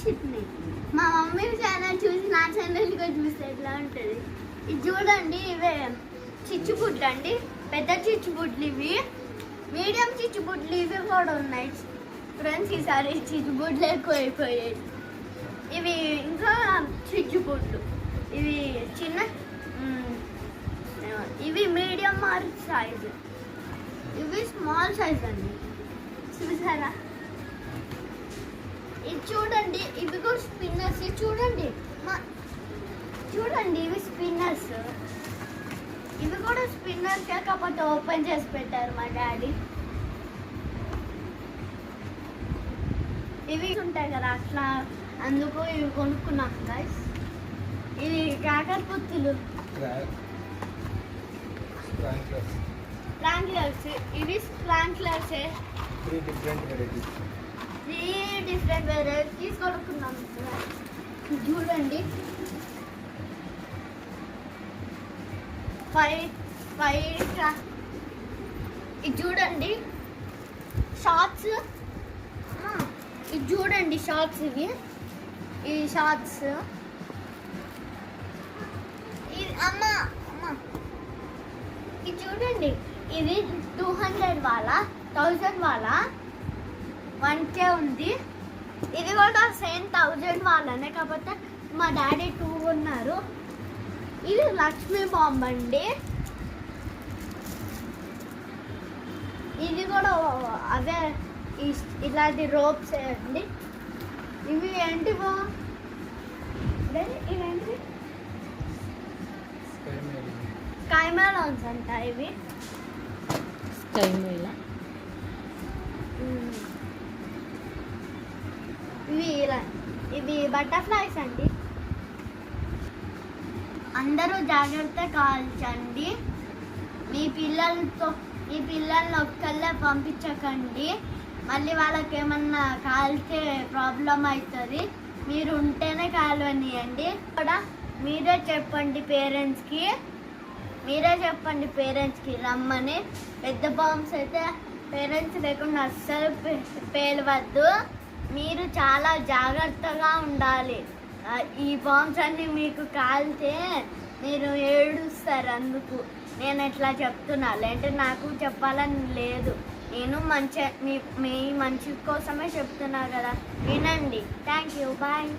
చిట్ని మా mummy channel చూసి నా ఛానల్ కూడా చూస్తే ఎట్లా ఉంటుంది. ఇది చూడండి, ఇవే చిచ్చుబుడ్లు అండి. పెద్ద చిచ్చుబుడ్లు ఇవి, మీడియం చిచ్చుబుడ్లు ఇవి కూడా ఉన్నాయి ఫ్రెండ్స్. ఈసారి చిచ్చుబుడ్లు ఎక్కువ అయిపోయాయి. ఇవి ఇంకా చిచ్చుబుడ్లు, ఇవి చిన్న, ఇవి మీడియం సైజు, ఇవి స్మాల్ సైజ్ అండి. చూసారా? ఇది చూడండి, ఇవి కూడా స్పిన్నర్స్. చూడండి చూడండి, ఇవి స్పిన్నర్స్. ఇవి కూడా స్పిన్నర్స్, కాకపోతే ఓపెన్ చేసి పెట్టారు మా డాడీ. ఇవి ఉంటాయి కదా అట్లా, అందుకు ఇవి కొనుక్కున్నాం గైస్. ఇవి కాకరపుత్తులు, స్ప్రాంక్లర్స్. ఇవి స్ప్రాంక్లర్స్. 3 డిఫరెంట్ వెరైటీస్ కొనుక్కున్నాం. చూడండి, 5 ఇది చూడండి షార్ట్స్. ఇది చూడండి షార్ట్స్, ఈ షార్ట్స్. ఇది అమ్మ ఇది చూడండి, ఇది 200 వాళ్ళ, 1000 వాళ్ళ, 1K ఉంది. ఇది కూడా సేమ్ 1000 వాళ్ళనే, కాకపోతే మా డాడీ 2 ఉన్నారు. ఇది లక్ష్మీ బాంబ్ అండి. ఇది కూడా అవే ఇలాంటి రోప్స్ అండి. ఇవి ఏంటి ఇవేంటి స్కైమెలాన్స్ అంట. ఇవి ఇవి బటర్ఫ్లైస్ అండి. అందరూ జాగ్రత్త కాల్చండి. మీ పిల్లల్ని ఒక్కళ్ళే పంపించకండి. మళ్ళీ వాళ్ళకి ఏమన్నా కాల్చే ప్రాబ్లం అవుతుంది. మీరు ఉంటేనే కాలవనియండి. కూడా మీరే చెప్పండి పేరెంట్స్కి రమ్మని. పెద్ద బాంబ్స్ అయితే పేరెంట్స్ లేకుండా అస్సలు పేలవద్దు. మీరు చాలా జాగ్రత్తగా ఉండాలి. ఈ బాంబ్స్ అన్నీ మీకు కాలితే మీరు ఏడుస్తారు. అందుకు నేను ఇట్లా చెప్తున్నా, లేదంటే నాకు చెప్పాలని లేదు. నేను మీ మంచి కోసమే చెప్తున్నా కదా, వినండి. Thank you, bye.